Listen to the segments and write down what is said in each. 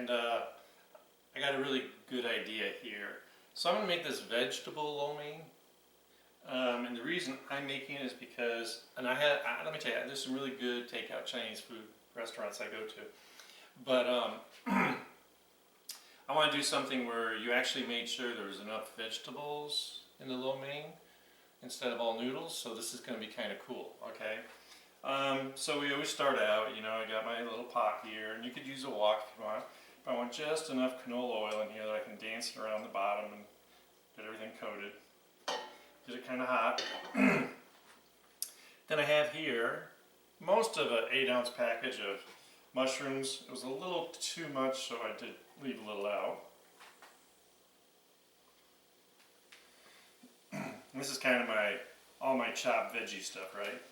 and I got a really good idea here. So I'm going to make this vegetable lo mein. And the reason I'm making it is because, and let me tell you, there's some really good takeout Chinese food restaurants I go to. But I want to do something where you actually made sure there was enough vegetables in the lo mein instead of all noodles. So this is going to be kind of cool, okay? So we always start out, you know, I got my little pot here, and you could use a wok if you want. But I want just enough canola oil in here that I can dance it around the bottom and get everything coated. Get it kind of hot. Then I have here most of an 8-ounce package of mushrooms. It was a little too much, so I did leave a little out. And this is kind of all my chopped veggie stuff, right?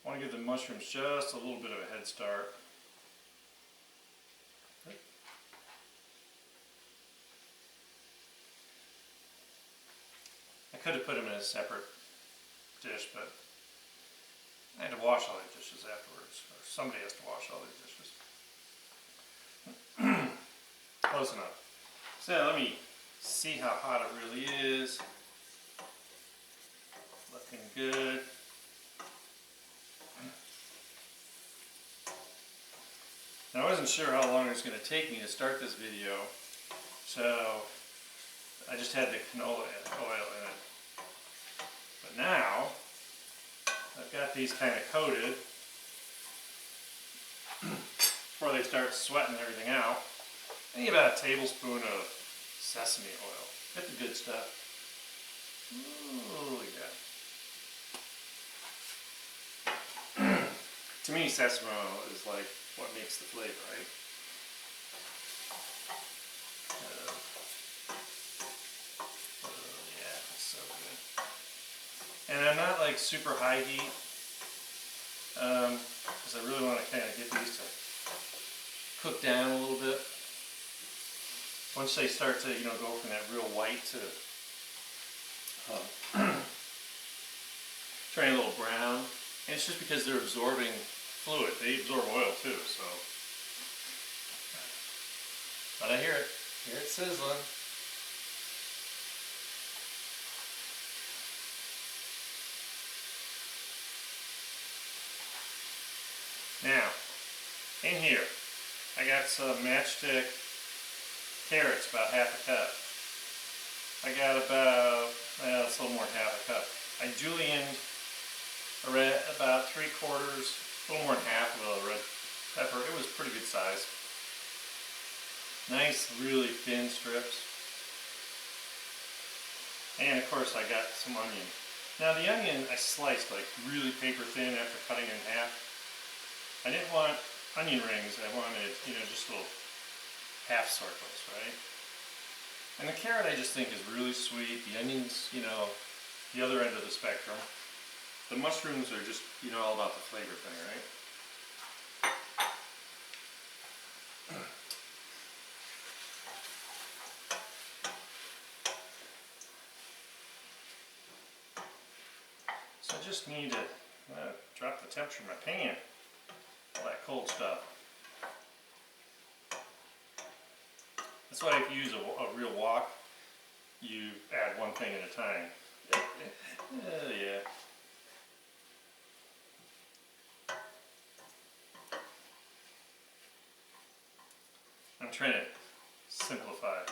I want to give the mushrooms just a little bit of a head start. I could have put them in a separate dish, but I had to wash all these dishes afterwards, or somebody has to wash all these dishes. Close enough. So let me see how hot it really is. Looking good. Now, I wasn't sure how long it was going to take me to start this video, so I just had the canola oil in it. But now, I've got these kind of coated before they start sweating everything out. I need about a tablespoon of sesame oil. Get the good stuff. Ooh, yeah. To me, sesame oil is like what makes the flavor, right? Yeah, it's so good. And I'm not like super high heat, because I really want to kind of get these to cook down a little bit. Once they start to, you know, go from that real white to turning a little brown, and it's just because they're absorbing fluid. They absorb oil too, so. But I hear it. Hear it sizzling. Now, in here, I got some matchstick carrots, about half a cup. I got about, well, it's a little more than half a cup. I julienned about 3/4, a little more than half of a red pepper. It was pretty good size. Nice, really thin strips. And of course I got some onion. Now the onion I sliced like really paper thin after cutting it in half. I didn't want onion rings, I wanted, you know, just little half circles, right? And the carrot I just think is really sweet. The onions, you know, the other end of the spectrum. The mushrooms are just, you know, all about the flavor thing, right? So I just need to drop the temperature in my pan. All that cold stuff. That's why if you use a real wok, you add one thing at a time. Yeah. I'm trying to simplify.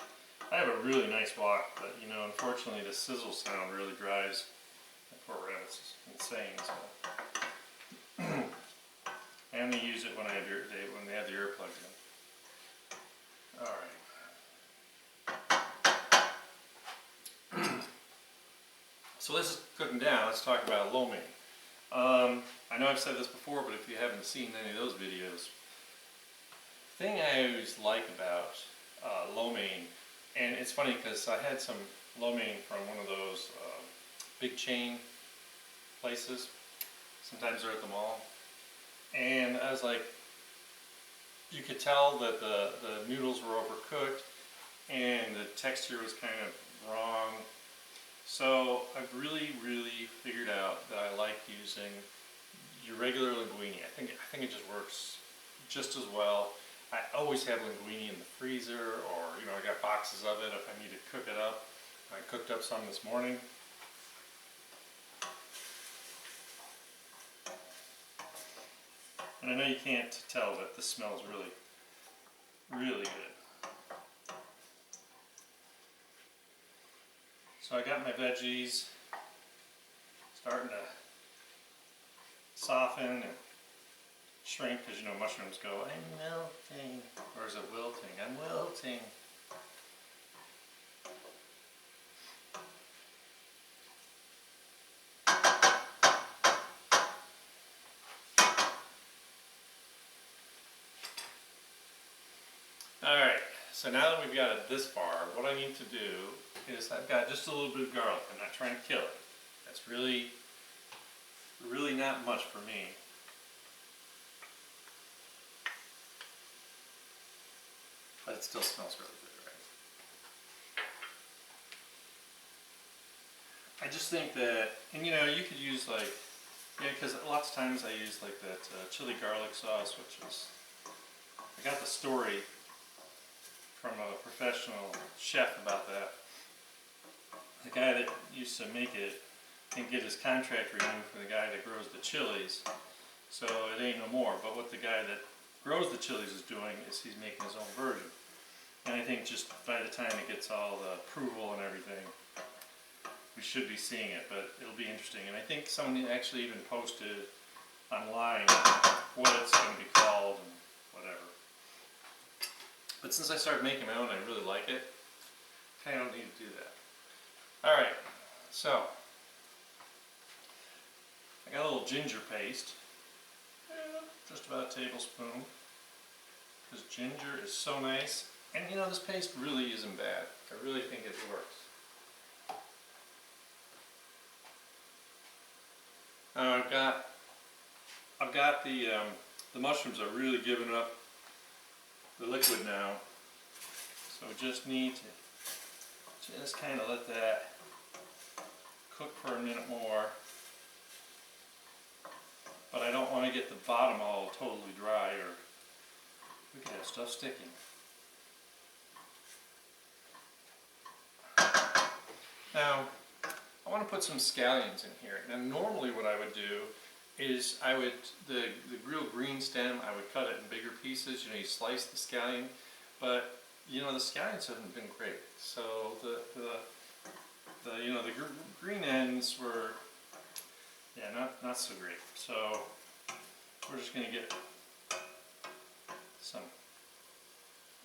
I have a really nice wok, but you know, unfortunately the sizzle sound really drives the poor rabbits insane. So. I only use it when when they have the earplugs in. All right. So this is cooking down. Let's talk about lo mein. I know I've said this before, but if you haven't seen any of those videos, the thing I always like about lo mein, and it's funny because I had some lo mein from one of those big chain places. Sometimes they're at the mall. And I was like, you could tell that the noodles were overcooked and the texture was kind of wrong. So I've really figured out that I like using your regular linguine. I think it just works just as well. I always have linguine in the freezer, or you know, I got boxes of it if I need to cook it up. I cooked up some this morning. And I know you can't tell, but this smells really, really good. So I got my veggies starting to soften and shrink, because you know mushrooms go, I'm melting, or is it wilting? I'm wilting. Alright, so now that we've got it this far, what I need to do is I've got just a little bit of garlic. I'm not trying to kill it. That's really not much for me. But it still smells really good, right? I just think that, and you know, you could use like, yeah, because lots of times I use like that chili garlic sauce, which is, I got the story from a professional chef about that. The guy that used to make it didn't get his contract renewed for the guy that grows the chilies, so it ain't no more. But what the guy that grows the chilies is doing is he's making his own version. And I think just by the time it gets all the approval and everything, we should be seeing it, but it'll be interesting. And I think someone actually even posted online what it's going to be called and whatever. But since I started making my own, I really like it. I don't need to do that. Alright, so I got a little ginger paste, just about a tablespoon, because ginger is so nice. And you know, this paste really isn't bad. I really think it works. I've got the mushrooms are really giving up the liquid now, so we just need to just kind of let that cook for a minute more. But I don't want to get the bottom all totally dry, or we could have stuff sticking. Now, I want to put some scallions in here. Now, normally what I would do is the real green stem, I would cut it in bigger pieces. You know, you slice the scallion, but you know, the scallions haven't been great. So the green ends were, yeah, not so great. So we're just going to get some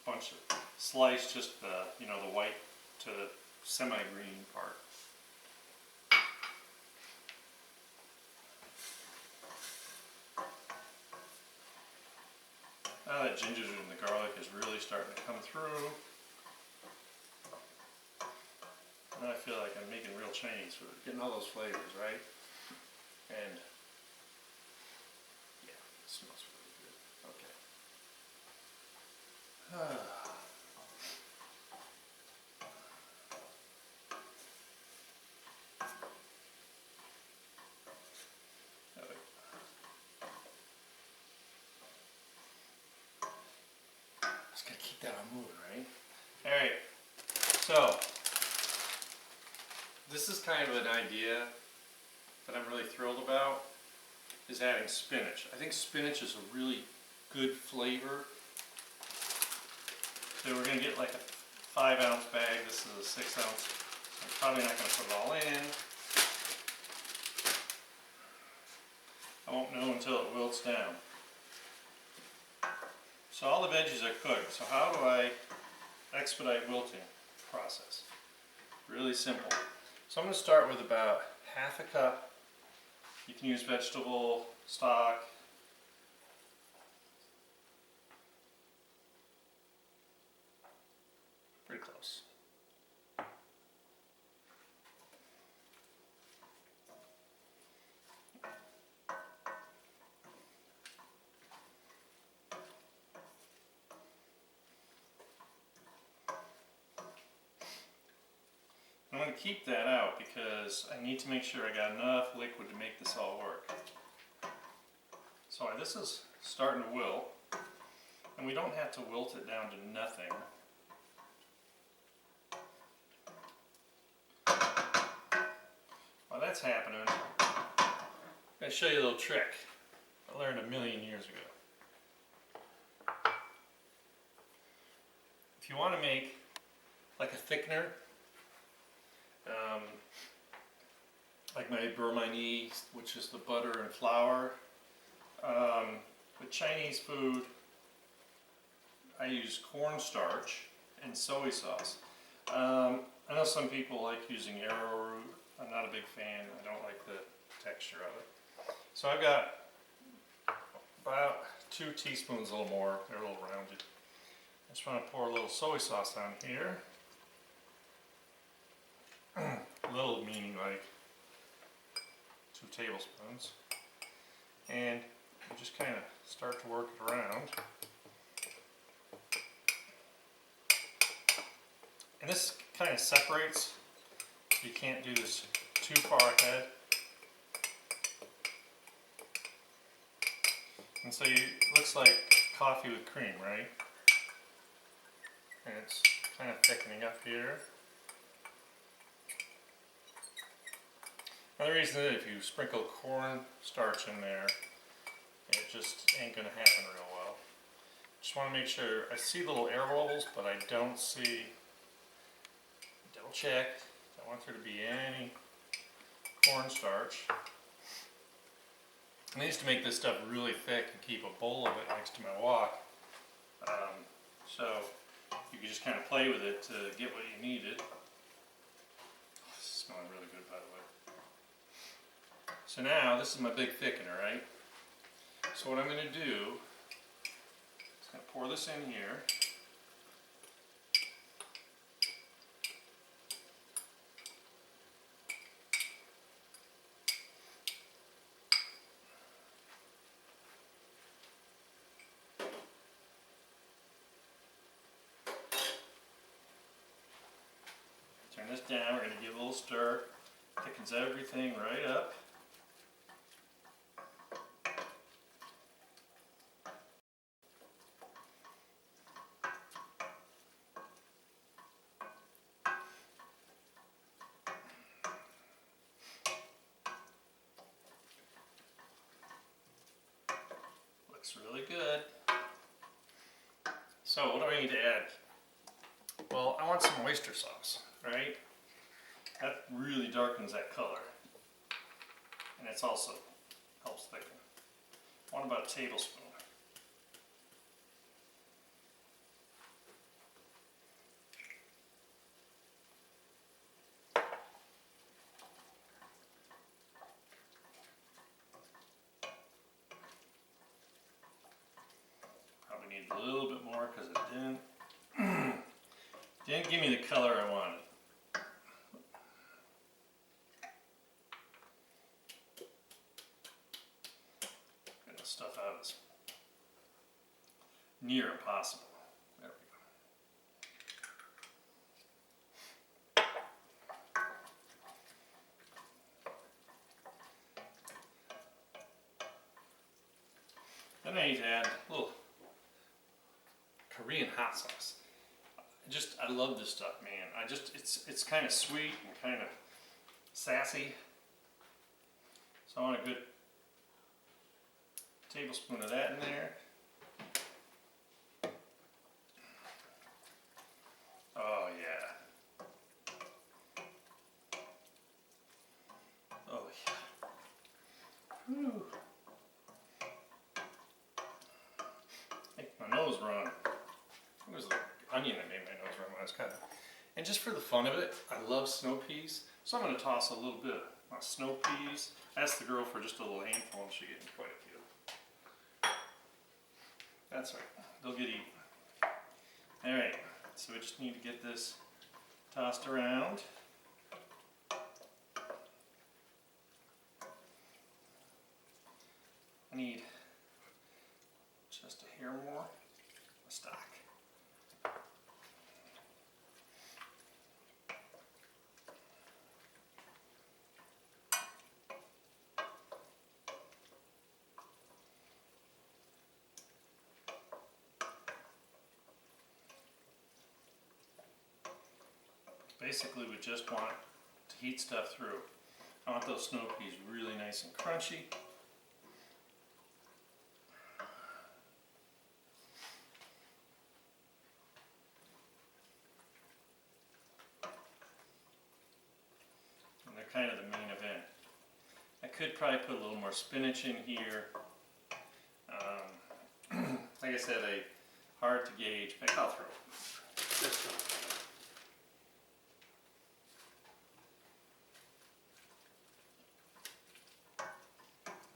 bunch of slice, just the the white to the semi-green part. Now that ginger and the garlic is really starting to come through, now I feel like I'm making real Chinese food, getting all those flavors, right? And yeah, it smells really good. Okay. Just gotta keep that on moving, right? Alright, so this is kind of an idea that I'm really thrilled about, is adding spinach. I think spinach is a really good flavor. So we're going to get like a 5-ounce bag. This is a 6-ounce. So I'm probably not going to put it all in. I won't know until it wilts down. So all the veggies are cooked. So how do I expedite wilting process? Really simple. So I'm going to start with about half a cup. You can use vegetable stock. Pretty close. I'm going to keep that out because I need to make sure I got enough liquid to make this all work. So this is starting to wilt. And we don't have to wilt it down to nothing. While that's happening, I'm going to show you a little trick I learned a million years ago. If you want to make like a thickener, like my bromine, which is the butter and flour, with Chinese food, I use cornstarch and soy sauce. I know some people like using arrowroot. I'm not a big fan. I don't like the texture of it. So I've got about 2 teaspoons, a little more. They're a little rounded. I just want to pour a little soy sauce on here. Little meaning like 2 tablespoons. And you just kind of start to work it around. And this kind of separates. You can't do this too far ahead. And so it looks like coffee with cream, right? And it's kind of thickening up here. Now the reason is if you sprinkle cornstarch in there, it just ain't going to happen real well. Just want to make sure, I see little air bubbles, but I don't see, double check, don't want there to be any cornstarch. And I used to make this stuff really thick and keep a bowl of it next to my wok. So you can just kind of play with it to get what you needed. Oh, this is smelling really good, by the way. So now, this is my big thickener, right? So what I'm going to do is I'm going to pour this in here. Turn this down, we're going to give it a little stir. Thickens everything right up. Looks really good. So what do I need to add? Well, I want some oyster sauce, right? That really darkens that color. And it's also helps thicken. I want about a tablespoon. Probably need a little bit more because it didn't give me the color I wanted. Get the stuff out as near impossible. There we go. Then I need to add a little Korean hot sauce. I love this stuff, man. It's kind of sweet and kind of sassy. So I want a good tablespoon of that in there. Oh yeah. Oh yeah. Whew. Make my nose run. It was the onion that made my nose run when I was cutting. And just for the fun of it, I love snow peas. So I'm going to toss a little bit of my snow peas. I asked the girl for just a little handful and she gave me quite a few. That's right, they'll get eaten. Alright, so we just need to get this tossed around. I need just a hair more stock. basically we just want to heat stuff through. I want those snow peas really nice and crunchy. And they're kind of the main event. I could probably put a little more spinach in here. Like I said, hard to gauge. I'll throw this one.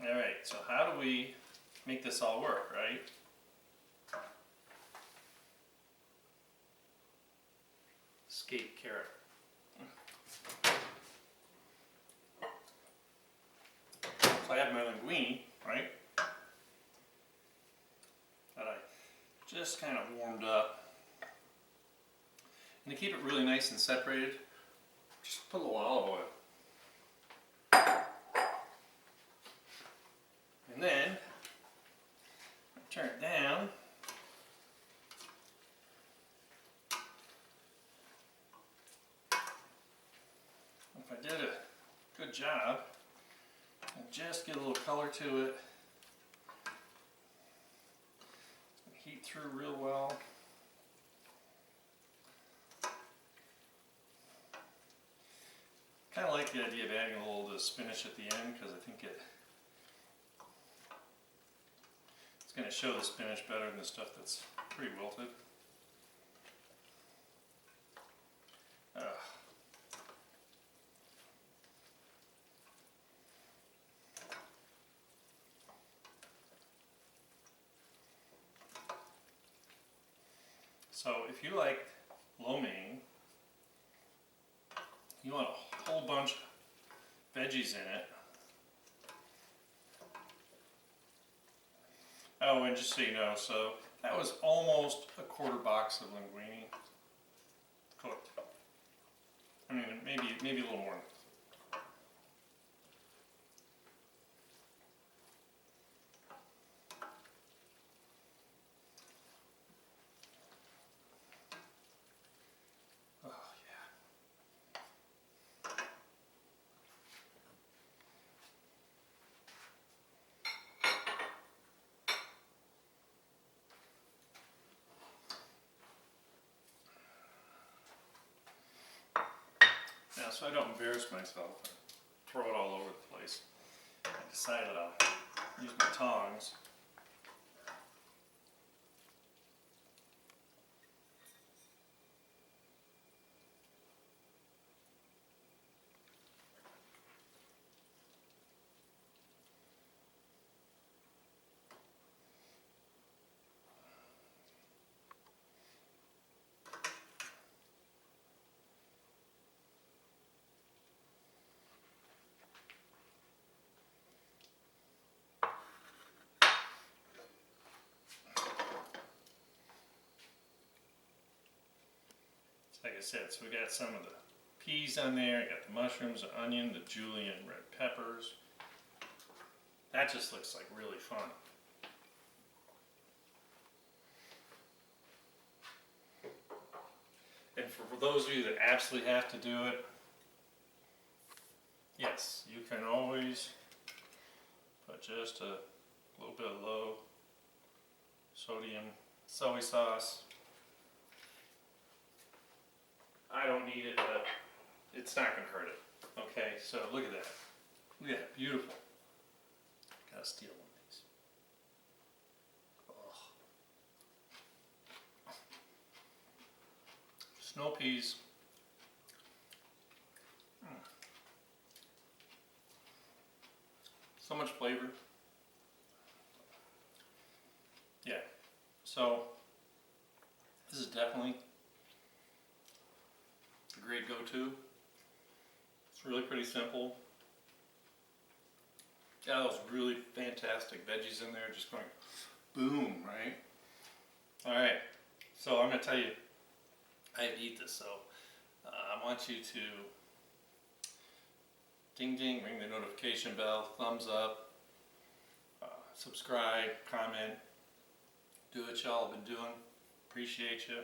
Alright, so how do we make this all work, right? Escape carrot. So I have my linguine, right? That I just kind of warmed up. And to keep it really nice and separated, just put a little olive oil. And then, turn it down. If I did a good job, and just get a little color to it, heat through real well. Kind of like the idea of adding a little of the spinach at the end because I think it's going to show the spinach better than the stuff that's pre-wilted. So if you like lo mein, you want a whole bunch of veggies in it. Oh, and just so you know, so that was almost a quarter box of linguine cooked. I mean, maybe a little more. Now, so I don't embarrass myself and throw it all over the place, I decided I'll use my tongs. Like I said, so we got some of the peas on there, I got the mushrooms, the onion, the julienne red peppers. That just looks like really fun. And for those of you that absolutely have to do it, yes, you can always put just a little bit of low sodium soy sauce. I don't need it, but it's not going to hurt it. Okay, so look at that. Look at that, beautiful. Gotta steal one of these. Oh. Snow peas. So much flavor. Yeah, so this is definitely a great go-to. It's really pretty simple. Got those really fantastic veggies in there, just going boom, right? Alright, so I'm going to tell you how to eat this. So I want you to ding ding, ring the notification bell, thumbs up, subscribe, comment, do what y'all have been doing. Appreciate you.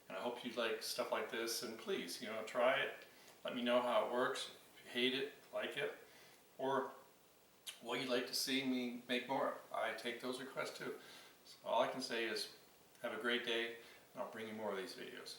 And I hope you like stuff like this, and please, you know, try it. Let me know how it works. If you hate it, like it, or what you'd like to see me make more of. I take those requests too. So all I can say is have a great day, and I'll bring you more of these videos.